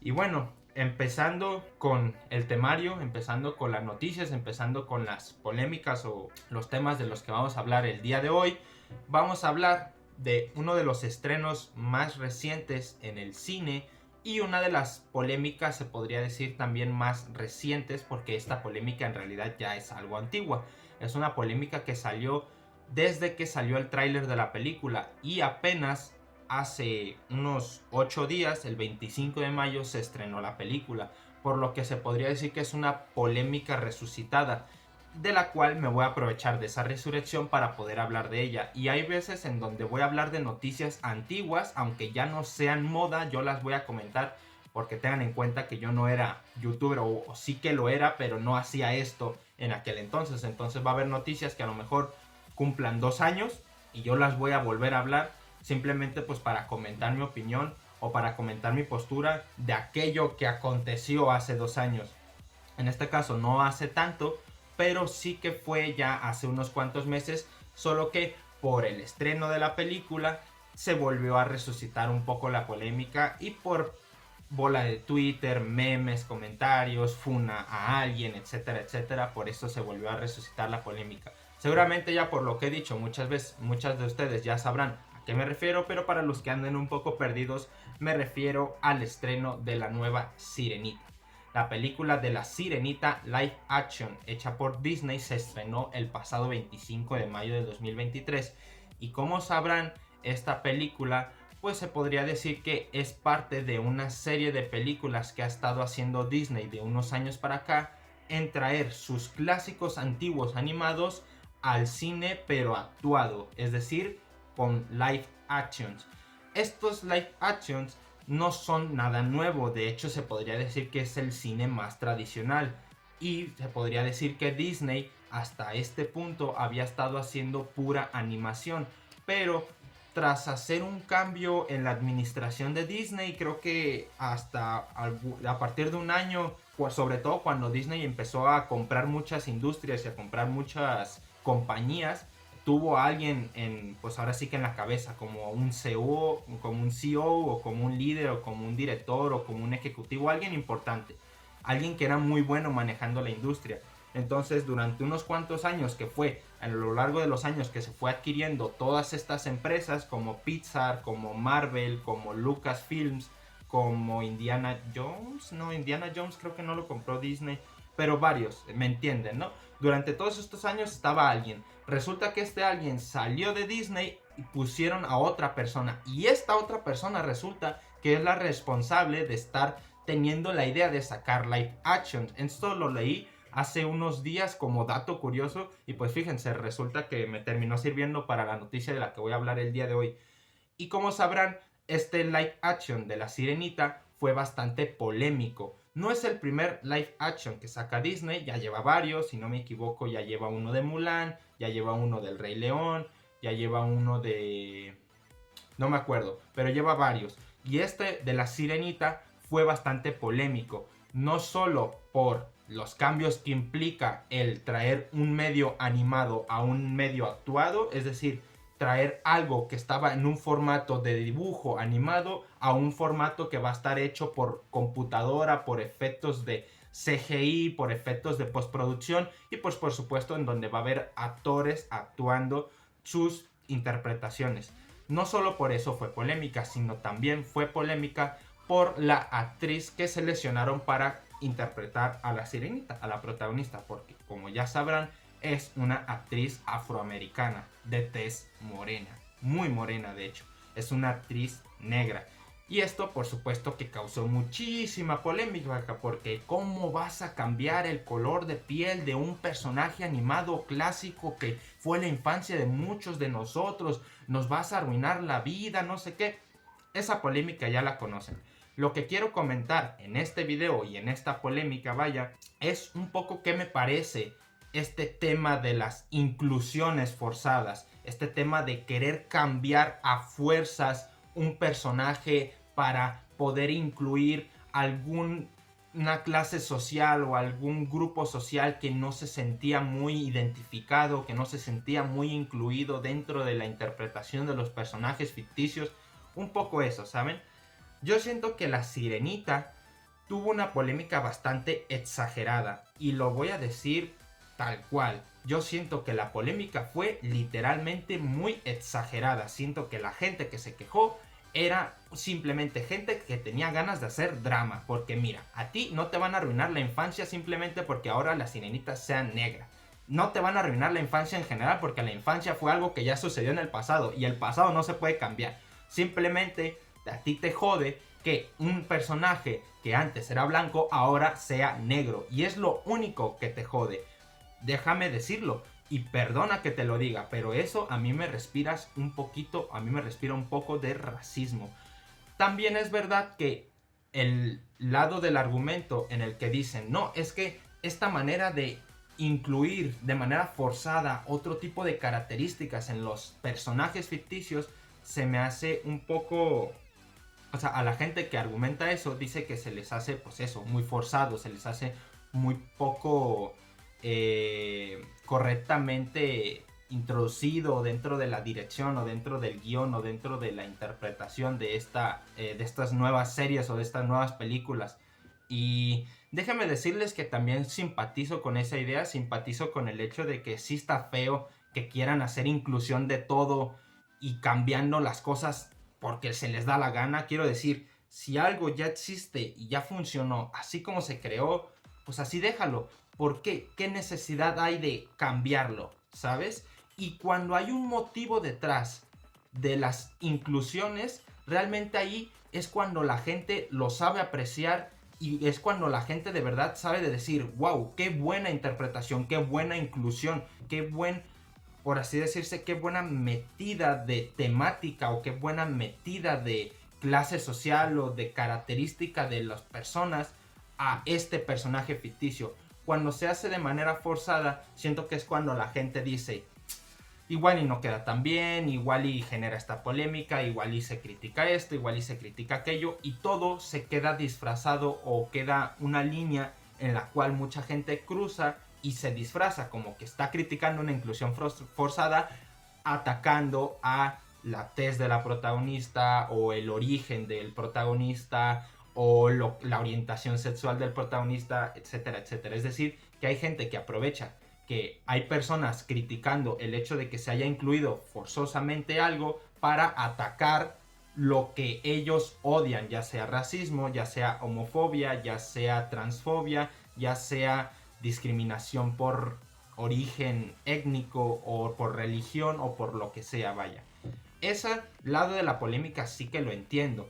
Y bueno, empezando con el temario, empezando con las noticias, empezando con las polémicas o los temas de los que vamos a hablar el día de hoy, vamos a hablar de uno de los estrenos más recientes en el cine y una de las polémicas, se podría decir, también más recientes, porque esta polémica en realidad ya es algo antigua. Es una polémica que salió desde que salió el tráiler de la película y apenas hace unos 8 días, el 25 de mayo, se estrenó la película, por lo que se podría decir que es una polémica resucitada, de la cual me voy a aprovechar de esa resurrección para poder hablar de ella. Y hay veces en donde voy a hablar de noticias antiguas, aunque ya no sean moda, yo las voy a comentar porque tengan en cuenta que yo no era youtuber, o sí que lo era, pero no hacía esto en aquel entonces. Entonces va a haber noticias que a lo mejor cumplan 2 años y yo las voy a volver a hablar simplemente pues para comentar mi opinión o para comentar mi postura de aquello que aconteció hace 2 años. En este caso no hace tanto, pero sí que fue ya hace unos cuantos meses, solo que por el estreno de la película se volvió a resucitar un poco la polémica y por bola de Twitter, memes, comentarios, funa a alguien, etcétera, etcétera, por eso se volvió a resucitar la polémica. Seguramente ya por lo que he dicho muchas veces, muchas de ustedes ya sabrán a qué me refiero, pero para los que anden un poco perdidos, me refiero al estreno de la nueva Sirenita. La película de la Sirenita live action hecha por Disney se estrenó el pasado 25 de mayo de 2023 y como sabrán, esta película pues se podría decir que es parte de una serie de películas que ha estado haciendo Disney de unos años para acá en traer sus clásicos antiguos animados al cine pero actuado, es decir, con live actions. Estos live actions no son nada nuevo, de hecho se podría decir que es el cine más tradicional y se podría decir que Disney hasta este punto había estado haciendo pura animación, pero tras hacer un cambio en la administración de Disney, creo que hasta a partir de un año, sobre todo cuando Disney empezó a comprar muchas industrias y a comprar muchas compañías, tuvo a alguien en, pues ahora sí que en la cabeza, como un CEO, como un CEO o como un líder o como un director o como un ejecutivo, alguien importante, alguien que era muy bueno manejando la industria. Entonces, durante unos cuantos años, que fue a lo largo de los años que se fue adquiriendo todas estas empresas como Pixar, como Marvel, como Lucasfilms, como Indiana Jones, no, Indiana Jones creo que no lo compró Disney, pero varios, me entienden, ¿no? Durante todos estos años estaba alguien. Resulta que este alguien salió de Disney y pusieron a otra persona. Y esta otra persona resulta que es la responsable de estar teniendo la idea de sacar live action. Esto lo leí hace unos días como dato curioso y pues fíjense, resulta que me terminó sirviendo para la noticia de la que voy a hablar el día de hoy. Y como sabrán, este live action de La Sirenita fue bastante polémico. No es el primer live action que saca Disney, ya lleva varios, si no me equivoco ya lleva uno de Mulan, ya lleva uno del Rey León, ya lleva uno de... no me acuerdo, pero lleva varios. Y este de La Sirenita fue bastante polémico, no solo por los cambios que implica el traer un medio animado a un medio actuado, es decir, traer algo que estaba en un formato de dibujo animado a un formato que va a estar hecho por computadora, por efectos de CGI, por efectos de postproducción y pues por supuesto en donde va a haber actores actuando sus interpretaciones. No solo por eso fue polémica, sino también fue polémica por la actriz que seleccionaron para interpretar a la sirenita, a la protagonista, porque como ya sabrán, es una actriz afroamericana de tez morena, muy morena de hecho, es una actriz negra. Y esto por supuesto que causó muchísima polémica, porque ¿cómo vas a cambiar el color de piel de un personaje animado clásico que fue la infancia de muchos de nosotros? Nos vas a arruinar la vida, no sé qué. Esa polémica ya la conocen. Lo que quiero comentar en este video y en esta polémica, vaya, es un poco qué me parece este tema de las inclusiones forzadas, este tema de querer cambiar a fuerzas un personaje para poder incluir alguna clase social o algún grupo social que no se sentía muy identificado, que no se sentía muy incluido dentro de la interpretación de los personajes ficticios. Un poco eso, ¿saben? Yo siento que la sirenita tuvo una polémica bastante exagerada. Y lo voy a decir tal cual. Yo siento que la polémica fue literalmente muy exagerada. Siento que la gente que se quejó era simplemente gente que tenía ganas de hacer drama. Porque mira, a ti no te van a arruinar la infancia simplemente porque ahora la sirenita sea negra. No te van a arruinar la infancia en general porque la infancia fue algo que ya sucedió en el pasado y el pasado no se puede cambiar. Simplemente a ti te jode que un personaje que antes era blanco ahora sea negro y es lo único que te jode. Déjame decirlo y perdona que te lo diga, pero eso a mí me respira un poco de racismo. También es verdad que el lado del argumento en el que dicen, no, es que esta manera de incluir de manera forzada otro tipo de características en los personajes ficticios se me hace un poco... O sea, a la gente que argumenta eso dice que se les hace, pues eso, muy forzado, se les hace muy poco correctamente introducido dentro de la dirección o dentro del guión o dentro de la interpretación de estas nuevas series o de estas nuevas películas. Y déjenme decirles que también simpatizo con esa idea, simpatizo con el hecho de que sí está feo que quieran hacer inclusión de todo y cambiando las cosas porque se les da la gana. Quiero decir, si algo ya existe y ya funcionó así como se creó, pues así déjalo. ¿Por qué? ¿Qué necesidad hay de cambiarlo? ¿Sabes? Y cuando hay un motivo detrás de las inclusiones, realmente ahí es cuando la gente lo sabe apreciar y es cuando la gente de verdad sabe de decir, wow, qué buena interpretación, qué buena inclusión, qué buen, por así decirse, qué buena metida de temática o qué buena metida de clase social o de característica de las personas a este personaje ficticio. Cuando se hace de manera forzada, siento que es cuando la gente dice, igual y no queda tan bien, igual y genera esta polémica, igual y se critica esto, igual y se critica aquello, y todo se queda disfrazado o queda una línea en la cual mucha gente cruza y se disfraza como que está criticando una inclusión forzada, atacando a la tez de la protagonista o el origen del protagonista o la orientación sexual del protagonista, etcétera, etcétera. Es decir, que hay gente que aprovecha que hay personas criticando el hecho de que se haya incluido forzosamente algo para atacar lo que ellos odian, ya sea racismo, ya sea homofobia, ya sea transfobia, ya sea discriminación por origen étnico o por religión o por lo que sea, vaya. Ese lado de la polémica sí que lo entiendo.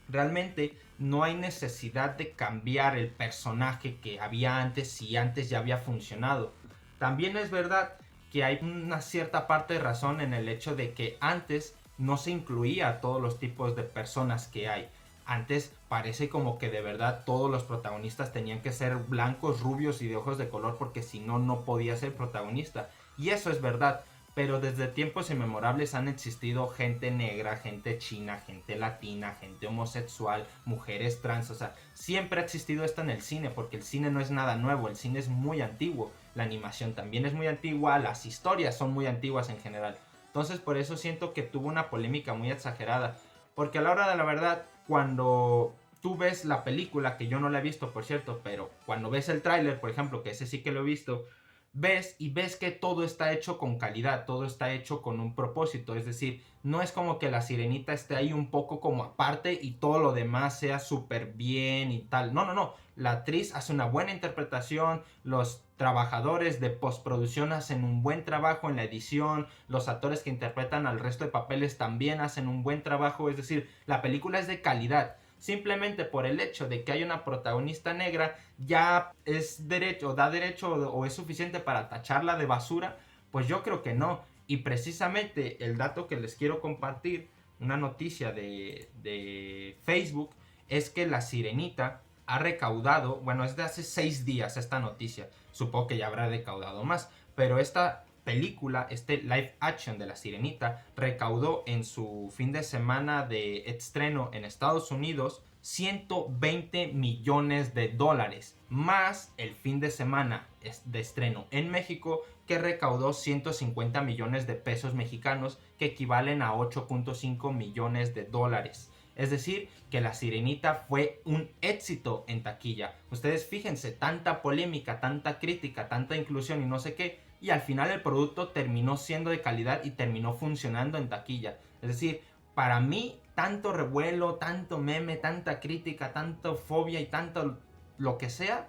Realmente no hay necesidad de cambiar el personaje que había antes si antes ya había funcionado. También es verdad que hay una cierta parte de razón en el hecho de que antes no se incluía a todos los tipos de personas que hay. Antes parece como que de verdad todos los protagonistas tenían que ser blancos, rubios y de ojos de color porque si no, no podía ser protagonista. Y eso es verdad. Pero desde tiempos inmemorables han existido gente negra, gente china, gente latina, gente homosexual, mujeres trans. O sea, siempre ha existido esto en el cine porque el cine no es nada nuevo, el cine es muy antiguo. La animación también es muy antigua, las historias son muy antiguas en general. Entonces por eso siento que tuvo una polémica muy exagerada. Porque a la hora de la verdad, cuando tú ves la película, que yo no la he visto por cierto, pero cuando ves el tráiler, por ejemplo, que ese sí que lo he visto, ves que todo está hecho con calidad, todo está hecho con un propósito, es decir, no es como que la sirenita esté ahí un poco como aparte y todo lo demás sea súper bien y tal, no, la actriz hace una buena interpretación, los trabajadores de postproducción hacen un buen trabajo en la edición, los actores que interpretan al resto de papeles también hacen un buen trabajo, es decir, la película es de calidad. Simplemente por el hecho de que hay una protagonista negra ya es derecho, da derecho o es suficiente para tacharla de basura, pues yo creo que no. Y precisamente el dato que les quiero compartir, una noticia de Facebook, es que La Sirenita ha recaudado, bueno, es de hace 6 días esta noticia, supongo que ya habrá recaudado más, pero esta película, este live action de La Sirenita, recaudó en su fin de semana de estreno en Estados Unidos 120 millones de dólares, más el fin de semana de estreno en México, que recaudó 150 millones de pesos mexicanos, que equivalen a 8.5 millones de dólares. Es decir, que La Sirenita fue un éxito en taquilla. Ustedes fíjense, tanta polémica, tanta crítica, tanta inclusión y no sé qué, y al final el producto terminó siendo de calidad y terminó funcionando en taquilla. Es decir, para mí, tanto revuelo, tanto meme, tanta crítica, tanto fobia y tanto lo que sea,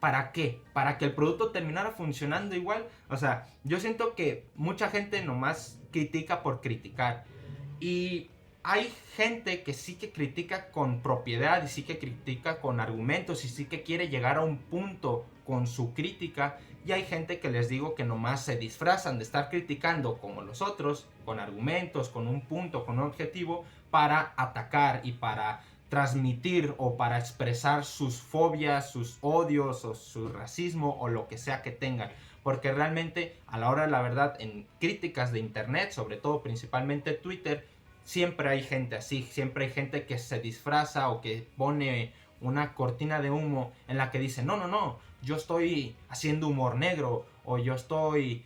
¿para qué? Para que el producto terminara funcionando igual. O sea, yo siento que mucha gente nomás critica por criticar. Y hay gente que sí que critica con propiedad y sí que critica con argumentos y sí que quiere llegar a un punto con su crítica. Y hay gente que les digo que nomás se disfrazan de estar criticando como los otros, con argumentos, con un punto, con un objetivo, para atacar y para transmitir o para expresar sus fobias, sus odios o su racismo o lo que sea que tengan. Porque realmente a la hora de la verdad en críticas de internet, sobre todo principalmente Twitter, siempre hay gente así, siempre hay gente que se disfraza o que pone una cortina de humo en la que dice, no, no, no, yo estoy haciendo humor negro o yo estoy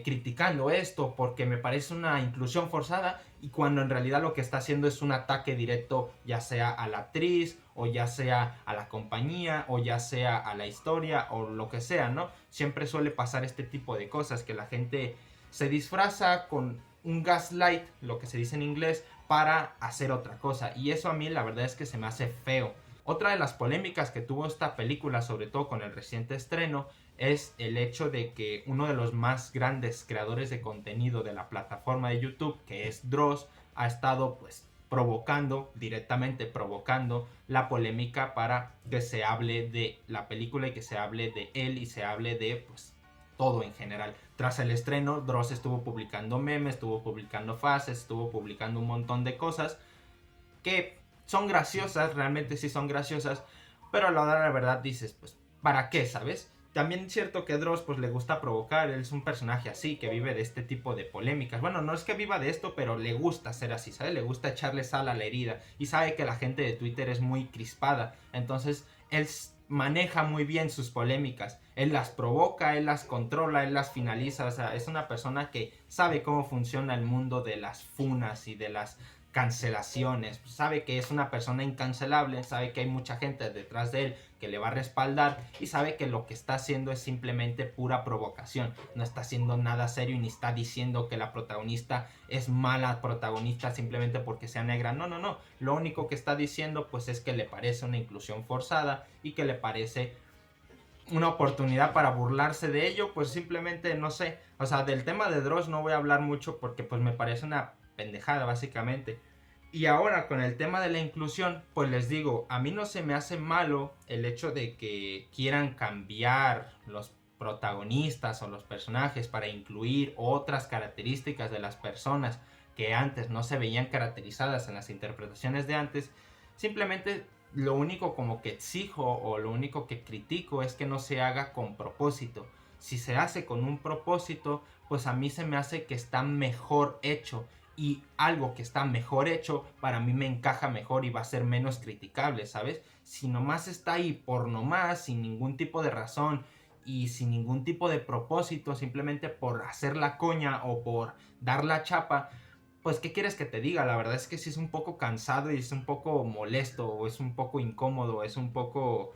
criticando esto porque me parece una inclusión forzada, y cuando en realidad lo que está haciendo es un ataque directo ya sea a la actriz o ya sea a la compañía o ya sea a la historia o lo que sea, ¿no? Siempre suele pasar este tipo de cosas, que la gente se disfraza con un gaslight, lo que se dice en inglés, para hacer otra cosa, y eso a mí la verdad es que se me hace feo. Otra de las polémicas que tuvo esta película, sobre todo con el reciente estreno, es el hecho de que uno de los más grandes creadores de contenido de la plataforma de YouTube, que es Dross, ha estado pues directamente provocando la polémica para que se hable de la película y que se hable de él y se hable de pues todo en general. Tras el estreno, Dross estuvo publicando memes, estuvo publicando fases, estuvo publicando un montón de cosas que son graciosas, realmente sí son graciosas, pero a la hora de la verdad dices, pues, ¿para qué, sabes? También es cierto que Dross pues le gusta provocar, él es un personaje así, que vive de este tipo de polémicas. Bueno, no es que viva de esto, pero le gusta ser así, ¿sabes? Le gusta echarle sal a la herida y sabe que la gente de Twitter es muy crispada, entonces él maneja muy bien sus polémicas, él las provoca, él las controla, él las finaliza, o sea, es una persona que sabe cómo funciona el mundo de las funas y de las cancelaciones, sabe que es una persona incancelable, sabe que hay mucha gente detrás de él que le va a respaldar y sabe que lo que está haciendo es simplemente pura provocación, no está haciendo nada serio y ni está diciendo que la protagonista es mala protagonista simplemente porque sea negra, no, no, no, lo único que está diciendo pues es que le parece una inclusión forzada y que le parece una oportunidad para burlarse de ello, pues simplemente no sé, o sea, del tema de Dross no voy a hablar mucho porque pues me parece una pendejada básicamente. Y ahora con el tema de la inclusión, pues les digo, a mí no se me hace malo el hecho de que quieran cambiar los protagonistas o los personajes para incluir otras características de las personas que antes no se veían caracterizadas en las interpretaciones de antes. Simplemente lo único como que exijo o lo único que critico es que no se haga con propósito. Si se hace con un propósito, pues a mí se me hace que está mejor hecho, y algo que está mejor hecho para mí me encaja mejor y va a ser menos criticable, ¿sabes? Si nomás está ahí por nomás, sin ningún tipo de razón y sin ningún tipo de propósito, simplemente por hacer la coña o por dar la chapa, pues ¿qué quieres que te diga? La verdad es que sí es un poco cansado y es un poco molesto o es un poco incómodo, es un poco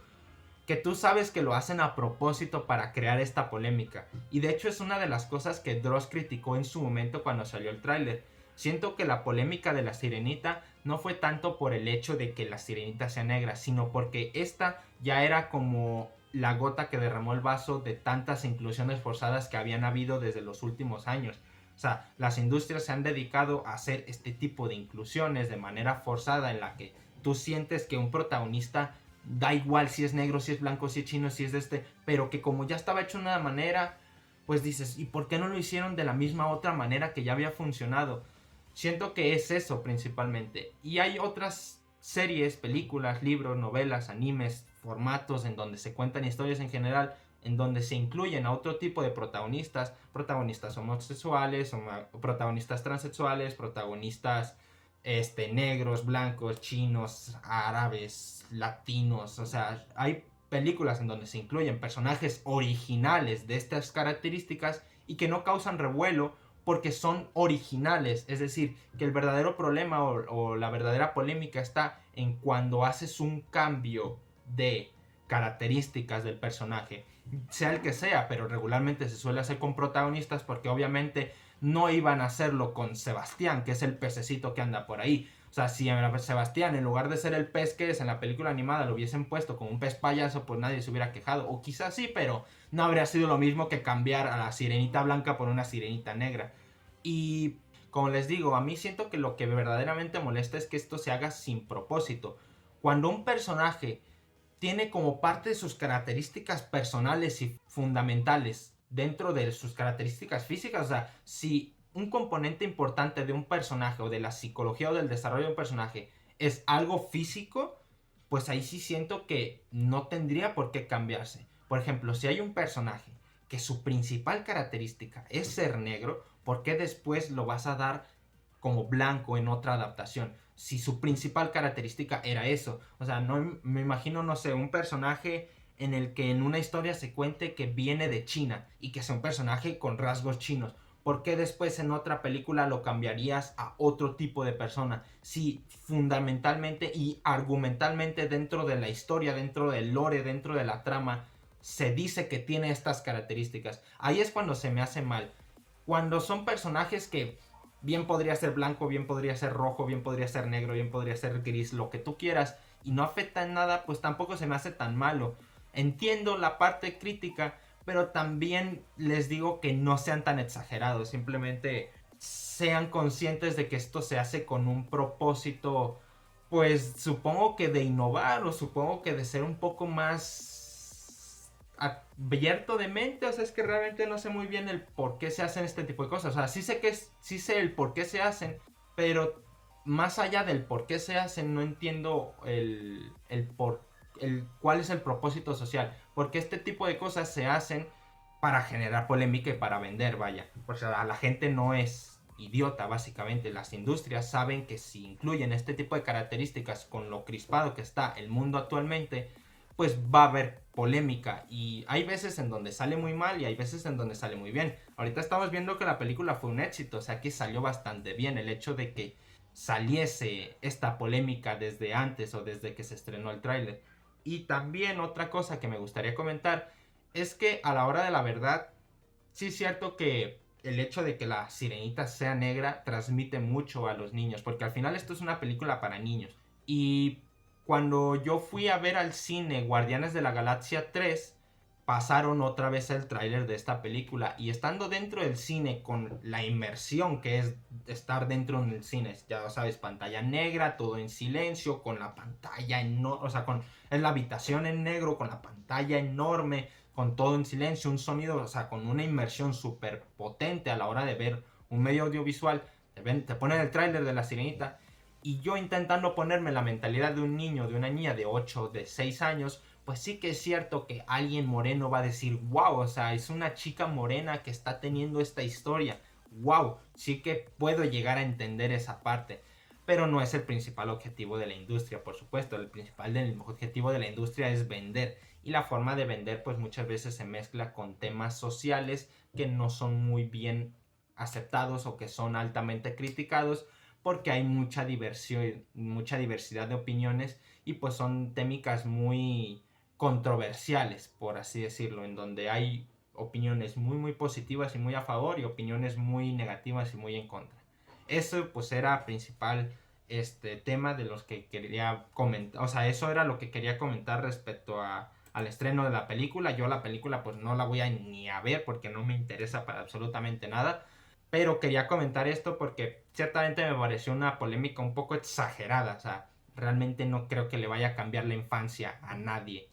que tú sabes que lo hacen a propósito para crear esta polémica. Y de hecho es una de las cosas que Dross criticó en su momento cuando salió el tráiler. Siento que la polémica de la sirenita no fue tanto por el hecho de que la sirenita sea negra, sino porque esta ya era como la gota que derramó el vaso de tantas inclusiones forzadas que habían habido desde los últimos años. O sea, las industrias se han dedicado a hacer este tipo de inclusiones de manera forzada en la que tú sientes que un protagonista da igual si es negro, si es blanco, si es chino, si es de este, pero que como ya estaba hecho de una manera, pues dices, ¿y por qué no lo hicieron de la misma otra manera que ya había funcionado? Siento que es eso principalmente. Y hay otras series, películas, libros, novelas, animes, formatos en donde se cuentan historias en general, en donde se incluyen a otro tipo de protagonistas, protagonistas homosexuales, protagonistas transexuales, protagonistas negros, blancos, chinos, árabes, latinos. O sea, hay películas en donde se incluyen personajes originales de estas características y que no causan revuelo porque son originales. Es decir, que el verdadero problema o la verdadera polémica está en cuando haces un cambio de características del personaje, sea el que sea, pero regularmente se suele hacer con protagonistas, porque obviamente no iban a hacerlo con Sebastián, que es el pececito que anda por ahí. O sea, si a Sebastián, en lugar de ser el pez que es en la película animada, lo hubiesen puesto como un pez payaso, pues nadie se hubiera quejado. O quizás sí, pero no habría sido lo mismo que cambiar a la sirenita blanca por una sirenita negra. Y como les digo, a mí siento que lo que verdaderamente molesta es que esto se haga sin propósito. Cuando un personaje tiene como parte de sus características personales y fundamentales dentro de sus características físicas, o sea, si un componente importante de un personaje o de la psicología o del desarrollo de un personaje es algo físico, pues ahí sí siento que no tendría por qué cambiarse. Por ejemplo, si hay un personaje que su principal característica es ser negro, ¿por qué después lo vas a dar como blanco en otra adaptación? Si su principal característica era eso. O sea, no me imagino, no sé, un personaje en el que en una historia se cuente que viene de China y que sea un personaje con rasgos chinos. ¿Por qué después en otra película lo cambiarías a otro tipo de persona? Si fundamentalmente y argumentalmente dentro de la historia, dentro del lore, dentro de la trama, se dice que tiene estas características. Ahí es cuando se me hace mal. Cuando son personajes que bien podría ser blanco, bien podría ser rojo, bien podría ser negro, bien podría ser gris, lo que tú quieras, y no afecta en nada, pues tampoco se me hace tan malo. Entiendo la parte crítica, pero también les digo que no sean tan exagerados, simplemente sean conscientes de que esto se hace con un propósito, pues supongo que de innovar, o supongo que de ser un poco más abierto de mente. O sea, es que realmente no sé muy bien el por qué se hacen este tipo de cosas. O sea, sí sé el por qué se hacen, pero más allá del por qué se hacen, no entiendo cuál es el propósito social. Porque este tipo de cosas se hacen para generar polémica y para vender, vaya. O sea, la gente no es idiota, básicamente. Las industrias saben que si incluyen este tipo de características con lo crispado que está el mundo actualmente, pues va a haber polémica. Y hay veces en donde sale muy mal y hay veces en donde sale muy bien. Ahorita estamos viendo que la película fue un éxito, o sea que salió bastante bien. El hecho de que saliese esta polémica desde antes o desde que se estrenó el tráiler. Y también otra cosa que me gustaría comentar es que a la hora de la verdad, sí es cierto que el hecho de que la sirenita sea negra transmite mucho a los niños, porque al final esto es una película para niños. Y cuando yo fui a ver al cine Guardianes de la Galaxia 3, pasaron otra vez el tráiler de esta película, y estando dentro del cine con la inmersión que es estar dentro del cine, ya sabes, pantalla negra, todo en silencio, con la pantalla o sea, con en la habitación en negro, con la pantalla enorme, con todo en silencio, un sonido, o sea, con una inmersión súper potente a la hora de ver un medio audiovisual. Te ponen el tráiler de La Sirenita y yo intentando ponerme la mentalidad de un niño, de una niña de 8, de 6 años, pues sí que es cierto que alguien moreno va a decir, wow, o sea, es una chica morena que está teniendo esta historia. Wow, sí que puedo llegar a entender esa parte. Pero no es el principal objetivo de la industria, por supuesto. El principal objetivo de la industria es vender. Y la forma de vender pues muchas veces se mezcla con temas sociales que no son muy bien aceptados o que son altamente criticados, porque hay mucha diversión, mucha diversidad de opiniones, y pues son témicas muy controversiales, por así decirlo, en donde hay opiniones muy positivas y muy a favor, y opiniones muy negativas y muy en contra. Eso pues era principal tema de los que quería comentar. O sea, eso era lo que quería comentar respecto al estreno de la película. Yo la película pues no la voy a ni a ver porque no me interesa para absolutamente nada, pero quería comentar esto porque ciertamente me pareció una polémica un poco exagerada. O sea, realmente no creo que le vaya a cambiar la infancia a nadie.